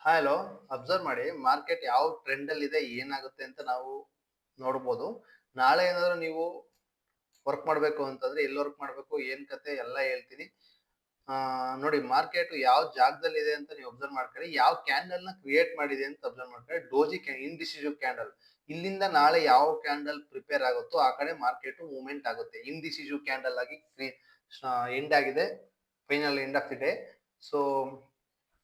Hello. Observe ಮಾಡಿ market ಯಾವ trend ಅಲ್ಲಿ ಇದೆ, ಏನಾಗುತ್ತೆ ಅಂತ ನಾವು ನೋಡ್ಬೋದು. ನಾಳೆ ಏನಾದ್ರು ನೀವು ವರ್ಕ್ ಮಾಡ್ಬೇಕು ಅಂತಂದ್ರೆ ಎಲ್ಲಿ ವರ್ಕ್ ಮಾಡ್ಬೇಕು, ಏನ್ ಕತೆ ಎಲ್ಲ ಹೇಳ್ತೀನಿ. ನೋಡಿ ಮಾರ್ಕೆಟ್ ಯಾವ ಜಾಗದಲ್ಲಿ ಇದೆ ಅಂತ ನೀವು ಅಬ್ಸರ್ವ್ ಮಾಡ್ಕೊಳ್ಳಿ. ಯಾವ ಕ್ಯಾಂಡಲ್ ನ ಕ್ರಿಯೇಟ್ ಮಾಡಿದೆ ಅಂತ ಅಬ್ಸರ್ವ್ ಮಾಡ್ಕೊಳ್ಳಿ. Doji ಇಂಡಿಸಿಸಿವ್ candle. ಇಲ್ಲಿಂದ ನಾಳೆ ಯಾವ ಕ್ಯಾಂಡಲ್ ಪ್ರಿಪೇರ್ ಆಗುತ್ತೋ ಆ ಕಡೆ ಮಾರ್ಕೆಟ್ ಮೂವ್ಮೆಂಟ್ ಆಗುತ್ತೆ. ಇಂಡಿಸಿಸಿವ್ ಕ್ಯಾಂಡಲ್ ಆಗಿ ಎಂಡ್ ಆಗಿದೆ, final end of the day. So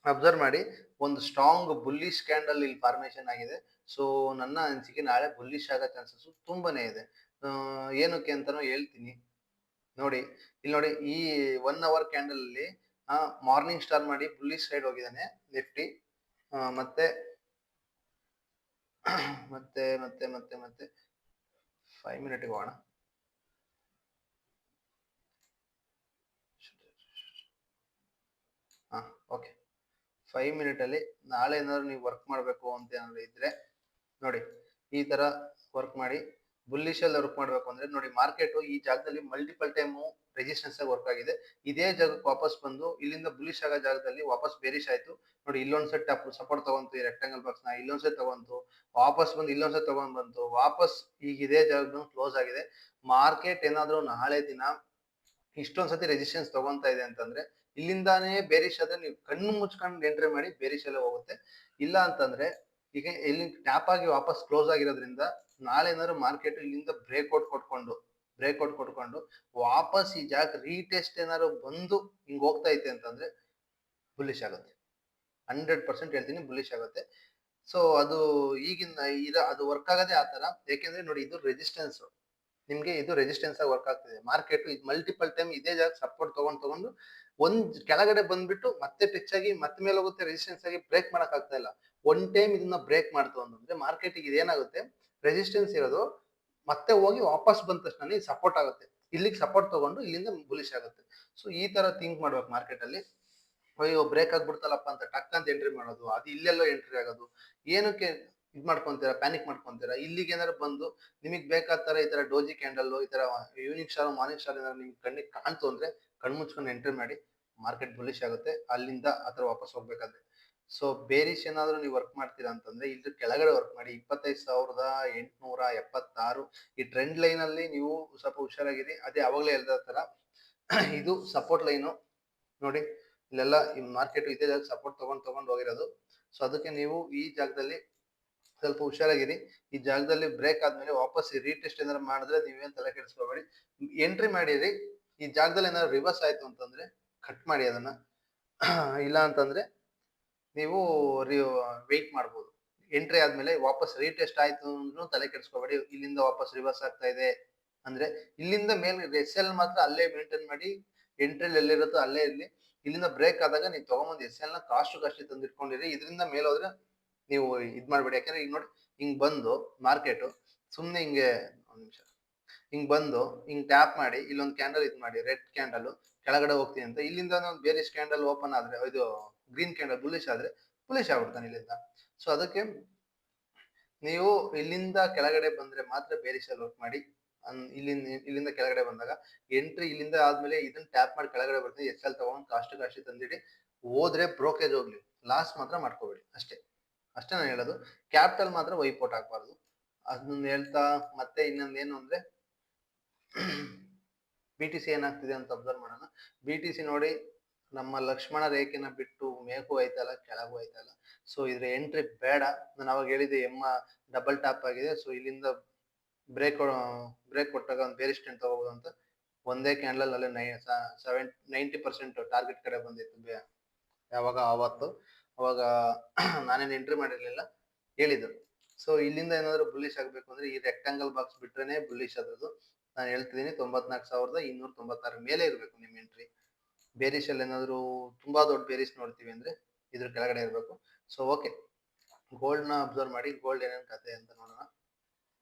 observe ಮಾಡಿ, ಒಂದು ಸ್ಟ್ರಾಂಗ್ ಬುಲ್ಲಿಶ್ ಕ್ಯಾಂಡಲ್ ಇಲ್ಲಿ ಫಾರ್ಮೇಶನ್ ಆಗಿದೆ. ಸೊ ನನ್ನ ಅನಿಸಿಕೆ ನಾಳೆ ಬುಲ್ಲಿಶ್ ಆಗೋ ಚಾನ್ಸಸ್ ತುಂಬಾನೇ ಇದೆ. ಏನಕ್ಕೆ ಅಂತಾನು ಹೇಳ್ತೀನಿ. ನೋಡಿ ಇಲ್ಲಿ ನೋಡಿ, ಈ 1 ಅವರ್ ಕ್ಯಾಂಡಲ್ ಅಲ್ಲಿ ಮಾರ್ನಿಂಗ್ ಸ್ಟಾರ್ ಮಾಡಿ ಬುಲ್ಲಿಶ್ ಸೈಡ್ ಹೋಗಿದ್ದಾನೆ ನಿಫ್ಟಿ. ಮತ್ತೆ ಮತ್ತೆ ಮತ್ತೆ ಮತ್ತೆ ಮತ್ತೆ 5 ಮಿನಿಟ್ ಹೋಗೋಣ. ಓಕೆ, 5 ಮಿನಿಟ್ ಅಲ್ಲಿ ನಾಳೆ ಏನಾದ್ರು ನೀವು ವರ್ಕ್ ಮಾಡಬೇಕು ಅಂತ ಏನಾದ್ರು ಇದ್ರೆ ನೋಡಿ, ಈ ತರ ವರ್ಕ್ ಮಾಡಿ. ಬುಲ್ಲಿಶ್ ಅಲ್ಲಿ ವರ್ಕ್ ಮಾಡ್ಬೇಕು ಅಂದ್ರೆ ನೋಡಿ, ಮಾರ್ಕೆಟ್ ಈ ಜಾಗದಲ್ಲಿ ಮಲ್ಟಿಪಲ್ ಟೈಮ್ ರೆಸಿಸ್ಟೆನ್ಸ್ ಆಗಿ ವರ್ಕ್ ಆಗಿದೆ. ಇದೇ ಜಾಗಕ್ಕೆ ವಾಪಸ್ ಬಂದು ಇಲ್ಲಿಂದ ಬುಲ್ಲಿಶ್ ಆಗೋ ಜಾಗದಲ್ಲಿ ವಾಪಸ್ ಬೇರಿಶ್ ಆಯ್ತು. ನೋಡಿ, ಇಲ್ಲೊಂದ್ ಸೆಟ್ ಸಪೋರ್ಟ್ ತಗೊಂತು ಈ ರೆಕ್ಟಾಂಗಲ್ ಬಾಕ್ಸ್ ನ, ಇಲ್ಲೊಂದ್ ಸೆಟ್ ತಗೊಂತು, ವಾಪಸ್ ಬಂದು ಇಲ್ಲೊಂದ್ ಸೆಟ್ ತಗೊಂಡ್ ಬಂತು, ವಾಪಸ್ ಈಗ ಇದೇ ಜಾಗದ ಕ್ಲೋಸ್ ಆಗಿದೆ. ಮಾರ್ಕೆಟ್ ಏನಾದ್ರು ನಾಳೆ ದಿನ ಇಷ್ಟೊಂದ್ ಸತಿ ರೆಸಿಸ್ಟೆನ್ಸ್ ತಗೊಂತಾ ಇದೆ ಅಂತಂದ್ರೆ ಇಲ್ಲಿಂದಾನೇ ಬೇರಿಶ್ ಆದ್ರೆ ನೀವು ಕಣ್ಣು ಮುಚ್ಕೊಂಡು ಎಂಟ್ರಿ ಮಾಡಿ, ಬೇರಿಶ್ ಎಲ್ಲ ಹೋಗುತ್ತೆ. ಇಲ್ಲ ಅಂತಂದ್ರೆ ಈಗ ಇಲ್ಲಿ ಟ್ಯಾಪ್ ಆಗಿ ವಾಪಸ್ ಕ್ಲೋಸ್ ಆಗಿರೋದ್ರಿಂದ ನಾಳೆ ಏನಾದ್ರು ಮಾರ್ಕೆಟ್ ಇಲ್ಲಿಂದ ಬ್ರೇಕ್ಔಟ್ ಕೊಟ್ಕೊಂಡು ವಾಪಸ್ ಈ ಜಾಗ ರೀಟೆಸ್ಟ್ ಏನಾದ್ರು ಬಂದು ಹಿಂಗ್ ಹೋಗ್ತಾ ಐತೆ ಅಂತಂದ್ರೆ ಬುಲ್ಲಿಶ್ ಆಗುತ್ತೆ. 100% ಹೇಳ್ತೀನಿ, ಬುಲ್ಲಿಶ್ ಆಗುತ್ತೆ. ಸೊ ಅದು ಈಗಿನ ಅದು ವರ್ಕ್ ಆಗೋದೇ ಆತರ. ಯಾಕೆಂದ್ರೆ ನೋಡಿ, ಇದು ರೆಸಿಸ್ಟೆನ್ಸ್, ನಿಮ್ಗೆ ಇದು ರೆಸಿಸ್ಟೆನ್ಸ್ ಆಗಿ ವರ್ಕ್ ಆಗ್ತಿದೆ. ಮಾರ್ಕೆಟ್ ಇದು ಮಲ್ಟಿಪಲ್ ಟೈಮ್ ಇದೇ ಜಾಗ ಸಪೋರ್ಟ್ ತಗೊಂಡು ಒಂದ್ ಕೆಳಗಡೆ ಬಂದ್ಬಿಟ್ಟು ಮತ್ತೆ ಟಚ್ ಆಗಿ ಮತ್ತೆ ಮೇಲೆ ಹೋಗುತ್ತೆ, ರೆಸಿಸ್ಟೆನ್ಸ್ ಆಗಿ ಬ್ರೇಕ್ ಮಾಡಕ್ ಆಗ್ತಾ ಇಲ್ಲ. ಒನ್ ಟೈಮ್ ಇದನ್ನ ಬ್ರೇಕ್ ಮಾಡ್ತು ಅಂತಂದ್ರೆ ಮಾರ್ಕೆಟ್ ಇದೇನಾಗುತ್ತೆ, ರೆಸಿಸ್ಟೆನ್ಸ್ ಇರೋದು ಮತ್ತೆ ಹೋಗಿ ವಾಪಸ್ ಬಂದ ತಕ್ಷಣ ಸಪೋರ್ಟ್ ಆಗುತ್ತೆ. ಇಲ್ಲಿಗೆ ಸಪೋರ್ಟ್ ತಗೊಂಡು ಇಲ್ಲಿಂದ ಬುಲಿಶ್ ಆಗುತ್ತೆ. ಸೊ ಈ ತರ ಥಿಂಕ್ ಮಾಡ್ಬೇಕು ಮಾರ್ಕೆಟ್ ಅಲ್ಲಿ. ಅಯ್ಯೋ ಬ್ರೇಕ್ ಆಗ್ಬಿಡ್ತಲ್ಲಪ್ಪ ಅಂತ ಟಕ್ ಅಂತ ಎಂಟ್ರಿ ಮಾಡೋದು, ಅದು ಇಲ್ಲೆಲ್ಲೋ ಎಂಟ್ರಿ ಆಗೋದು, ಏನಕ್ಕೆ ಮಾಡ್ಕೊಂತೀರಾ, ಪ್ಯಾನಿಕ್ ಮಾಡ್ಕೊಂತೀರಾ? ಇಲ್ಲಿಗೆ ಏನಾದ್ರು ಬಂದು ನಿಮಗೆ ಬೇಕಾದ ತರ ಈ ತರ ಡೋಜಿ ಕ್ಯಾಂಡಲ್, ಈ ತರ ಈವ್ನಿಂಗ್ ಸ್ಟಾರ್ ಮಾರ್ನಿಂಗ್ ಸ್ಟಾರ್ ಏನಾದ್ರು ನಿಮ್ಗೆ ಕಣ್ಣಿಗೆ ಕಾಣ್ತು ಅಂದ್ರೆ ಕಣ್ಮುಚ್ಕೊಂಡು ಎಂಟ್ರಿ ಮಾಡಿ, ಮಾರ್ಕೆಟ್ ಬುಲಿಶ್ ಆಗುತ್ತೆ. ಅಲ್ಲಿಂದ ಆತರ ವಾಪಸ್ ಹೋಗ್ಬೇಕಾದ್ರೆ. ಸೊ ಬೇರಿಶ್ ಏನಾದ್ರು ನೀವು ವರ್ಕ್ ಮಾಡ್ತೀರಾ ಅಂತಂದ್ರೆ ಇಲ್ಲಿ ಕೆಳಗಡೆ ವರ್ಕ್ ಮಾಡಿ. 25,876 ಈ ಟ್ರೆಂಡ್ ಲೈನ್ ಅಲ್ಲಿ ನೀವು ಸ್ವಲ್ಪ ಹುಷಾರಾಗಿರಿ. ಅದೇ ಅವಾಗಲೇ ಹೇಳ್ದ ತರ ಇದು ಸಪೋರ್ಟ್ ಲೈನು. ನೋಡಿ ಇಲ್ಲೆಲ್ಲ ಈ ಮಾರ್ಕೆಟ್ ಇದೇ ಜಾಗ ಸಪೋರ್ಟ್ ತಗೊಂಡ್ ಹೋಗಿರೋದು. ಸೊ ಅದಕ್ಕೆ ನೀವು ಈ ಜಾಗದಲ್ಲಿ ಸ್ವಲ್ಪ ಹುಷಾರಾಗಿರಿ. ಈ ಜಾಗದಲ್ಲಿ ಬ್ರೇಕ್ ಆದ್ಮೇಲೆ ವಾಪಸ್ ರೀಟೆಸ್ಟ್ ಏನಾದ್ರು ಮಾಡಿದ್ರೆ ನೀವೇನ್ ತಲೆ ಕೆಡಿಸ್ಕೋಬೇಡಿ, ಎಂಟ್ರಿ ಮಾಡಿರಿ. ಈ ಜಾಗದಲ್ಲಿ ಏನಾದ್ರು ರಿವರ್ಸ್ ಆಯ್ತು ಅಂತಂದ್ರೆ ಕಟ್ ಮಾಡಿ ಅದನ್ನ. ಇಲ್ಲ ಅಂತಂದ್ರೆ ನೀವು ವೆಯ್ಟ್ ಮಾಡ್ಬೋದು. ಎಂಟ್ರಿ ಆದ್ಮೇಲೆ ವಾಪಸ್ ರೀಟೆಸ್ಟ್ ಆಯ್ತು ಅಂದ್ರೂ ತಲೆ ಕೆಡಿಸ್ಕೋಬೇಡಿ. ಇಲ್ಲಿಂದ ವಾಪಸ್ ರಿವರ್ಸ್ ಆಗ್ತಾ ಇದೆ ಅಂದ್ರೆ ಇಲ್ಲಿಂದ ಮೇಲೆ ಎಸ್ ಎಲ್ ಮಾತ್ರ ಅಲ್ಲೇ ಮೇಂಟೈನ್ ಮಾಡಿ, ಎಂಟ್ರಿ ಎಲ್ಲಿರುತ್ತೋ ಅಲ್ಲೇ ಇರ್ಲಿ. ಇಲ್ಲಿಂದ ಬ್ರೇಕ್ ಆದಾಗ ನೀವು ತಗೊಂಬಂದು ಎಸ್ ಎಲ್ ನ ಕಾಸ್ಟ್ ತಂದಿಟ್ಕೊಂಡಿರಿ. ಇದರಿಂದ ಮೇಲೆ ಹೋದ್ರೆ ನೀವು ಇದ್ ಮಾಡ್ಬೇಡಿ. ಯಾಕಂದ್ರೆ ಈಗ ನೋಡಿ, ಹಿಂಗ್ ಬಂದು ಮಾರ್ಕೆಟ್ ಸುಮ್ನೆ ಹಿಂಗೆ ಒಂದ್ ನಿಮಿಷ ಹಿಂಗ್ ಬಂದು ಹಿಂಗ್ ಟ್ಯಾಪ್ ಮಾಡಿ ಇಲ್ಲೊಂದ್ ಕ್ಯಾಂಡಲ್ ಇದ್ ಮಾಡಿ, ರೆಡ್ ಕ್ಯಾಂಡಲ್ ಕೆಳಗಡೆ ಹೋಗ್ತೀನಿ ಅಂತ, ಇಲ್ಲಿಂದ ಬೇರೆ ಕ್ಯಾಂಡಲ್ ಓಪನ್ ಆದ್ರೆ ಇದು ಗ್ರೀನ್ ಕ್ಯಾಂಡಲ್ ಬುಲಿಶ್ ಆದ್ರೆ ಬುಲಿಶ್ ಆಗ್ಬಿಡ್ತಾನೆ ಇಲ್ಲಿಂದ. ಸೊ ಅದಕ್ಕೆ ನೀವು ಇಲ್ಲಿಂದ ಕೆಳಗಡೆ ಬಂದ್ರೆ ಮಾತ್ರ ಬೇರಿಶ್ ಅಲ್ಲಿ ವರ್ಕ್ ಮಾಡಿ. ಇಲ್ಲಿಂದ ಕೆಳಗಡೆ ಬಂದಾಗ ಎಂಟ್ರಿ ಇಲ್ಲಿಂದ ಆದ್ಮೇಲೆ ಇದನ್ನ ಟ್ಯಾಪ್ ಮಾಡಿ ಕೆಳಗಡೆ ಬರ್ತೀನಿ, ಎಸ್ ಎಲ್ ತಗೊಂಡು ಕಾಸ್ಟ್ ತಂದಿಡಿ. ಹೋದ್ರೆ ಬ್ರೋಕೇಜ್ ಹೋಗ್ಲಿ, ಲಾಸ್ ಮಾತ್ರ ಮಾಡ್ಕೋಬೇಡಿ ಅಷ್ಟೇ. ಅಷ್ಟೇ ನಾನು ಹೇಳೋದು. ಕ್ಯಾಪಿಟಲ್ ಮಾತ್ರ ವೈಪೌಟ್ ಆಗ್ಬಾರ್ದು. ಅದನ್ನ ಹೇಳ್ತಾ ಮತ್ತೆ ಇನ್ನೊಂದು ಏನು ಅಂದ್ರೆ ಬಿ ಟಿ ಸಿ ಏನಾಗ್ತಿದೆ ಅಂತ ಅಬ್ಸರ್ವ್ ಮಾಡೋಣ. ಬಿ ಟಿ ಸಿ ನೋಡಿ, ನಮ್ಮ ಲಕ್ಷ್ಮಣ ರೇಖೆನ ಬಿಟ್ಟು ಮೇಕು ಐತಲ್ಲ, ಕೆಳಗೂ ಐತಲ್ಲ. ಸೊ ಇದ್ರ ಎಂಟ್ರಿ ಬೇಡ. ನಾನು ಅವಾಗ ಹೇಳಿದೆ ಡಬಲ್ ಟಾಪ್ ಆಗಿದೆ. ಸೊ ಇಲ್ಲಿಂದ ಬ್ರೇಕ್ ಕೊಟ್ಟಾಗ ಒಂದು ಬೇರೆ ಸ್ಟ್ಯಾಂಡ್ ತಗೋಬಹುದು ಅಂತ. ಒಂದೇ ಕ್ಯಾಂಡಲ್ ಅಲ್ಲೇ 90% ಟಾರ್ಗೆಟ್ ಕಡೆ ಬಂದಿತ್ತು. ಯಾವಾಗ ಅವತ್ತು ಅವಾಗ ನಾನೇನು ಎಂಟ್ರಿ ಮಾಡಿರ್ಲಿಲ್ಲ, ಹೇಳಿದ್ರು. ಸೊ ಇಲ್ಲಿಂದ ಏನಾದ್ರು ಬುಲ್ಲಿಶ್ ಆಗ್ಬೇಕು ಅಂದ್ರೆ ಈ ರೆಕ್ಟಾಂಗಲ್ ಬಾಕ್ಸ್ ಬಿಟ್ರೇನೆ ಬುಲ್ಲಿಶ್ ಆದದ್ದು. ನಾನು ಹೇಳ್ತಿದ್ದೀನಿ 94,296 ಮೇಲೆ ಇರಬೇಕು ನಿಮ್ ಎಂಟ್ರಿ. ಬೇರಿಶ್ ಅಲ್ಲಿ ಏನಾದ್ರು ತುಂಬಾ ದೊಡ್ಡ ಬೇರಿಶ್ ನೋಡ್ತೀವಿ ಅಂದ್ರೆ ಇದ್ರ ಕೆಳಗಡೆ ಇರಬೇಕು. ಸೊ ಓಕೆ, ಗೋಲ್ಡ್ ನ ಅಬ್ಸರ್ವ್ ಮಾಡಿ. ಗೋಲ್ಡ್ ಏನೇನ್ ಕತೆ ಅಂತ ನೋಡೋಣ.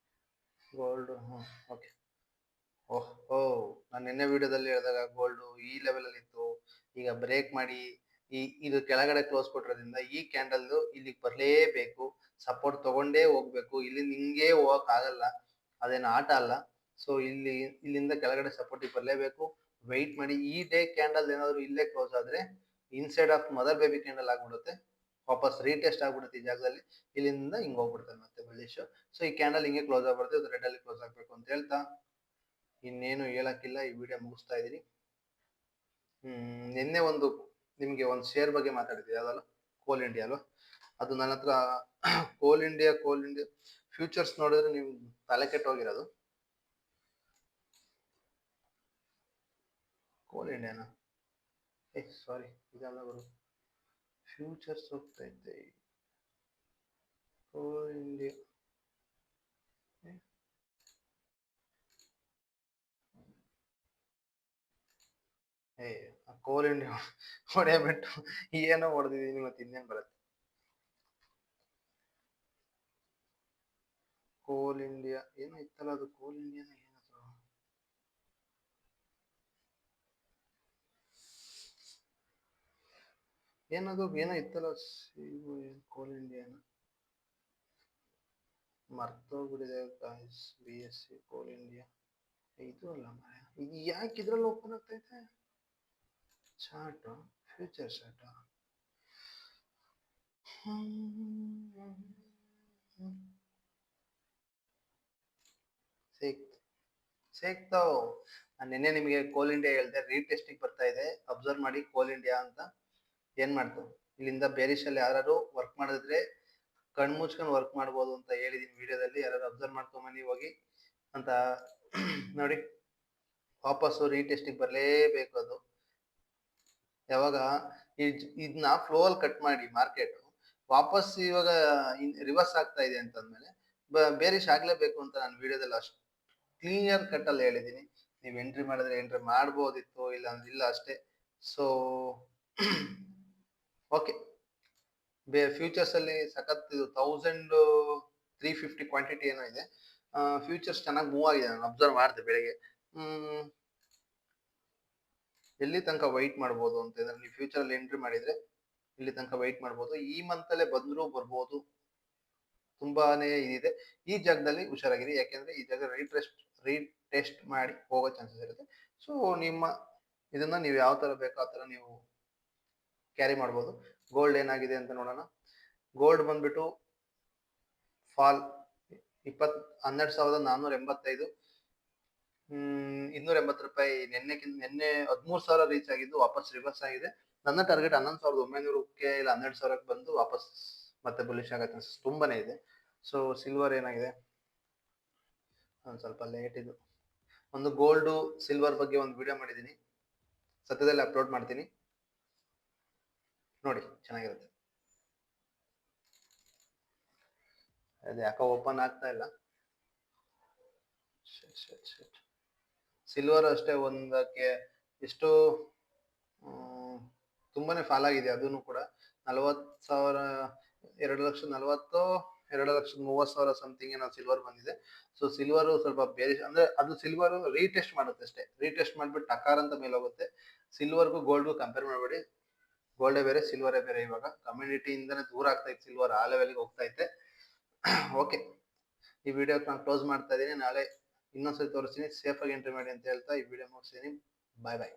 Gold okay. ನಾನು ನಿನ್ನೆ ವಿಡಿಯೋದಲ್ಲಿ ಹೇಳಿದಾಗ ಗೋಲ್ಡ್ ಈ ಲೆವೆಲ್ ಅಲ್ಲಿ ಇತ್ತು. ಈಗ ಬ್ರೇಕ್ ಮಾಡಿ ಇದು ಕೆಳಗಡೆ ಕ್ಲೋಸ್ ಕೊಟ್ಟಿರೋದ್ರಿಂದ ಈ ಕ್ಯಾಂಡಲ್ ಇಲ್ಲಿಗೆ ಬರ್ಲೇಬೇಕು, ಸಪೋರ್ಟ್ ತಗೊಂಡೇ ಹೋಗ್ಬೇಕು. ಇಲ್ಲಿ ನಿಂಗೆ ಹೋಗಕ್ ಆಗಲ್ಲ, ಅದೇನು ಆಟ ಅಲ್ಲ. ಸೊ ಇಲ್ಲಿಂದ ಕೆಳಗಡೆ ಸಪೋರ್ಟಿಗೆ ಬರ್ಲೇಬೇಕು. ವೆಯ್ಟ್ ಮಾಡಿ. ಈ ಡೇ ಕ್ಯಾಂಡಲ್ ಏನಾದ್ರು ಇಲ್ಲೇ ಕ್ಲೋಸ್ ಆದ್ರೆ inside of mother baby candle ಆಗ್ಬಿಡುತ್ತೆ. ವಾಪಸ್ ರೀಟೆಸ್ಟ್ ಆಗ್ಬಿಡುತ್ತೆ ಈ ಜಾಗದಲ್ಲಿ. ಇಲ್ಲಿಂದ ಹಿಂಗ್ ಹೋಗ್ಬಿಡ್ತದೆ ಮತ್ತೆ ಬುಲ್ಲಿಶ್. ಸೊ ಈ ಕ್ಯಾಂಡಲ್ ಹಿಂಗೆ ಕ್ಲೋಸ್ ಆಗ್ಬಿಡುತ್ತೆ, ಇದು ರೆಡ್ ಅಲ್ಲಿ ಕ್ಲೋಸ್ ಆಗ್ಬೇಕು ಅಂತ ಹೇಳ್ತಾ ಇನ್ನೇನು ಹೇಳಕ್ಕಿಲ್ಲ, ಈ ವಿಡಿಯೋ ಮುಗಿಸ್ತಾ ಇದೀನಿ. ನಿನ್ನೆ ಒಂದು ನಿಮ್ಗೆ ಒಂದು ಶೇರ್ ಬಗ್ಗೆ ಮಾತಾಡಿದ್ವಿ, ಯಾವ್ದಲ್ಲ ಕೋಲ್ ಇಂಡಿಯಾ ಅಲ್ವಾ, ಅದು ನನ್ನ ಹತ್ರ ಕೋಲ್ ಇಂಡಿಯಾ ಫ್ಯೂಚರ್ಸ್ ನೋಡಿದ್ರೆ ನೀವು ತಲೆ ಕೆಟ್ಟೋಗಿರೋದು. ಕೋಲ್ ಇಂಡಿಯಾನ ಸಾರಿ, ಇದೆಲ್ಲ ಬರು ಫ್ಯೂಚರ್ಸ್ ಹೋಗ್ತಾ ಇದ್ದೆ. ಕೋಲ್ ಇಂಡಿಯಾ ಕೋಲ್ ಇಂಡಿಯಾ ಹೊಡೆಯಬಿಟ್ಟು ಏನೋ ಹೊಡೆದಿದ್ದೀನಿ, ಮತ್ತೆ ಇನ್ನೇನು ಬರುತ್ತೆ. ಕೋಲ್ ಇಂಡಿಯಾ ಏನೋ ಇತ್ತಲ್ಲ, ಅದು ಕೋಲ್ ಇಂಡಿಯಾನ ಏನದು, ಏನದು ಏನೋ ಇತ್ತಲ್ಲ ಕೋಲ್ ಇಂಡಿಯಾನ ಮರ್ತೋಗ್ಬಿಟ್ಟಿದೆ ಗಾಯ್ಸ್. BSc ಕೋಲ್ ಇಂಡಿಯಾ ಇದು ಅಲ್ಲ ಮಾಯ, ಇದು ಯಾಕೆ ಇದ್ರಲ್ಲಿ ಓಪನ್ ಆಗ್ತೈತೆ ಚಾರ್ಟ್, ಫ್ಯೂಚರ್ ಚಾರ್ಟ್. ಸಿಕ್ತಾವ್. ನಾನು ನಿನ್ನೆ ನಿಮಗೆ ಕೋಲ್ ಇಂಡಿಯಾ ಹೇಳ್ದೆ, ರೀಟೆಸ್ಟಿಂಗ್ ಬರ್ತಾ ಇದೆ, ಅಬ್ಸರ್ವ್ ಮಾಡಿ ಕೋಲ್ ಇಂಡಿಯಾ ಅಂತ. ಏನ್ ಮಾಡ್ತು, ಇಲ್ಲಿಂದ ಬೇರಿಶಲ್ಲಿ ಯಾರು ವರ್ಕ್ ಮಾಡಿದ್ರೆ ಕಣ್ ಮುಚ್ಕೊಂಡು ವರ್ಕ್ ಮಾಡ್ಬೋದು ಅಂತ ಹೇಳಿದೀನಿ ವಿಡಿಯೋದಲ್ಲಿ, ಯಾರು ಅಬ್ಸರ್ವ್ ಮಾಡ್ಕೊಂಬನ್ನಿ ಹೋಗಿ ಅಂತ. ನೋಡಿ ವಾಪಸ್ಸು ರೀಟೆಸ್ಟಿಂಗ್ ಬರಲೇಬೇಕು ಅದು. ಯಾವಾಗ ಇದನ್ನ ಫ್ಲೋ ಅಲ್ಲಿ ಕಟ್ ಮಾಡಿ ಮಾರ್ಕೆಟ್ ವಾಪಸ್ ಇವಾಗ ರಿವರ್ಸ್ ಆಗ್ತಾ ಇದೆ ಅಂತಂದ್ಮೇಲೆ ಬೇರಿಶ್ ಆಗ್ಲೇಬೇಕು ಅಂತ ನಾನು ವಿಡಿಯೋದಲ್ಲಿ ಅಷ್ಟು ಕ್ಲಿಯರ್ ಕಟ್ ಅಲ್ಲಿ ಹೇಳಿದೀನಿ. ನೀವು ಎಂಟ್ರಿ ಮಾಡಿದ್ರೆ ಎಂಟ್ರಿ ಮಾಡ್ಬೋದಿತ್ತು, ಇಲ್ಲ ಅಂದ್ರೆ ಇಲ್ಲ ಅಷ್ಟೇ. ಸೊ ಓಕೆ, ಫ್ಯೂಚರ್ಸ್ ಅಲ್ಲಿ ಸಖತ್ ಇದು 1350 ಕ್ವಾಂಟಿಟಿ ಏನೋ ಇದೆ. ಫ್ಯೂಚರ್ಸ್ ಚೆನ್ನಾಗಿ ಮೂವ್ ಆಗಿದೆ, ನಾನು ಅಬ್ಸರ್ವ್ ಮಾಡಿದೆ ಬೆಳಿಗ್ಗೆ. ಎಲ್ಲಿ ತನಕ ವೈಟ್ ಮಾಡ್ಬೋದು ಅಂತಂದ್ರೆ, ನೀವು ಫ್ಯೂಚರ್ ಅಲ್ಲಿ ಎಂಟ್ರಿ ಮಾಡಿದ್ರೆ ಇಲ್ಲಿ ತನಕ ವೈಟ್ ಮಾಡ್ಬೋದು. ಈ ಮಂತ್ ಅಲ್ಲೇ ಬಂದ್ರು ಬರ್ಬೋದು, ತುಂಬಾನೇ ಇದಿದೆ. ಈ ಜಾಗದಲ್ಲಿ ಹುಷಾರಾಗಿರಿ, ಯಾಕೆಂದ್ರೆ ಈ ಜಾಗ ರೀಟೆಸ್ಟ್ ಮಾಡಿ ಹೋಗೋ ಚಾನ್ಸಸ್ ಇರುತ್ತೆ. ಸೊ ನಿಮ್ಮ ಇದನ್ನ ನೀವು ಯಾವ ತರ ಬೇಕೋ ಆ ತರ ನೀವು ಕ್ಯಾರಿ ಮಾಡ್ಬೋದು. ಗೋಲ್ಡ್ ಏನಾಗಿದೆ ಅಂತ ನೋಡೋಣ. ಗೋಲ್ಡ್ ಬಂದ್ಬಿಟ್ಟು ಫಾಲ್ 12,485, 280 ರೂಪಾಯಿ. ನಿನ್ನೆ 13,000 ರೀಚ್ ಆಗಿದ್ದು ವಾಪಸ್ ರಿವರ್ಸ್ ಆಗಿದೆ. ನನ್ನ ಟಾರ್ಗೆಟ್ 11,900ಕ್ಕೆ ಇಲ್ಲ 12,000ಕ್ಕೆ ಬಂದು ವಾಪಸ್ ಮತ್ತೆ ಬುಲಿಶ್ ಆಗೋ ಚಾನ್ಸಸ್ ತುಂಬಾನೇ ಇದೆ. ಸೊ ಸಿಲ್ವರ್ ಏನಾಗಿದೆ, ಒಂದು ಸ್ವಲ್ಪ ಲೇಟ್ ಇದು. ಒಂದು ಗೋಲ್ಡು ಸಿಲ್ವರ್ ಬಗ್ಗೆ ಒಂದು ವಿಡಿಯೋ ಮಾಡಿದ್ದೀನಿ, ಸದ್ಯದಲ್ಲಿ ಅಪ್ಲೋಡ್ ಮಾಡ್ತೀನಿ ನೋಡಿ, ಚೆನ್ನಾಗಿರುತ್ತೆ. ಅದು ಯಾಕೋ ಓಪನ್ ಆಗ್ತಾ ಇಲ್ಲ. ಸಿಲ್ವರ್ ಅಷ್ಟೇ, ಒಂದಕ್ಕೆ ಎಷ್ಟು ತುಂಬಾನೇ ಫಾಲ್ ಆಗಿದೆ. ಅದನ್ನು ಕೂಡ 40,000, 2,40,000, 2,30,000 ಸಮಥಿಂಗ್ ಏನೋ ಸಿಲ್ವರ್ ಬಂದಿದೆ. ಸೊ ಸಿಲ್ವರ್ ಸ್ವಲ್ಪ ಬೇರೆ, ಅಂದ್ರೆ ಅದು ಸಿಲ್ವರ್ ರೀಟೆಸ್ಟ್ ಮಾಡುತ್ತೆ ಅಷ್ಟೇ, ರೀಟೆಸ್ಟ್ ಮಾಡ್ಬಿಟ್ಟು ಟಕಾರ ಅಂತ ಮೇಲೆ ಹೋಗುತ್ತೆ. ಸಿಲ್ವರ್ಗೂ ಗೋಲ್ಡ್ಗೂ ಕಂಪೇರ್ ಮಾಡಬೇಡಿ, ಗೋಲ್ಡೇ ಬೇರೆ ಸಿಲ್ವರೇ ಬೇರೆ. ಇವಾಗ ಕಮ್ಯುನಿಟಿಯಿಂದನೇ ದೂರ ಆಗ್ತಾ ಇತ್ತು ಸಿಲ್ವರ್, ಆ ಲೆವೆಲ್ಗೆ ಹೋಗ್ತಾ ಐತೆ. ಓಕೆ, ಈ ವಿಡಿಯೋ ನಾನು ಕ್ಲೋಸ್ ಮಾಡ್ತಾ ಇದ್ದೀನಿ. ನಾಳೆ ಇನ್ನೊಂದ್ಸರಿ ತೋರಿಸ್ತೀನಿ, ಸೇಫ್ ಆಗಿ ಎಂಟ್ರಿ ಮಾಡಿ ಅಂತ ಹೇಳ್ತಾ ಈ ವಿಡಿಯೋ ಮುಗಿಸ್ತೀನಿ. ಬಾಯ್ ಬಾಯ್.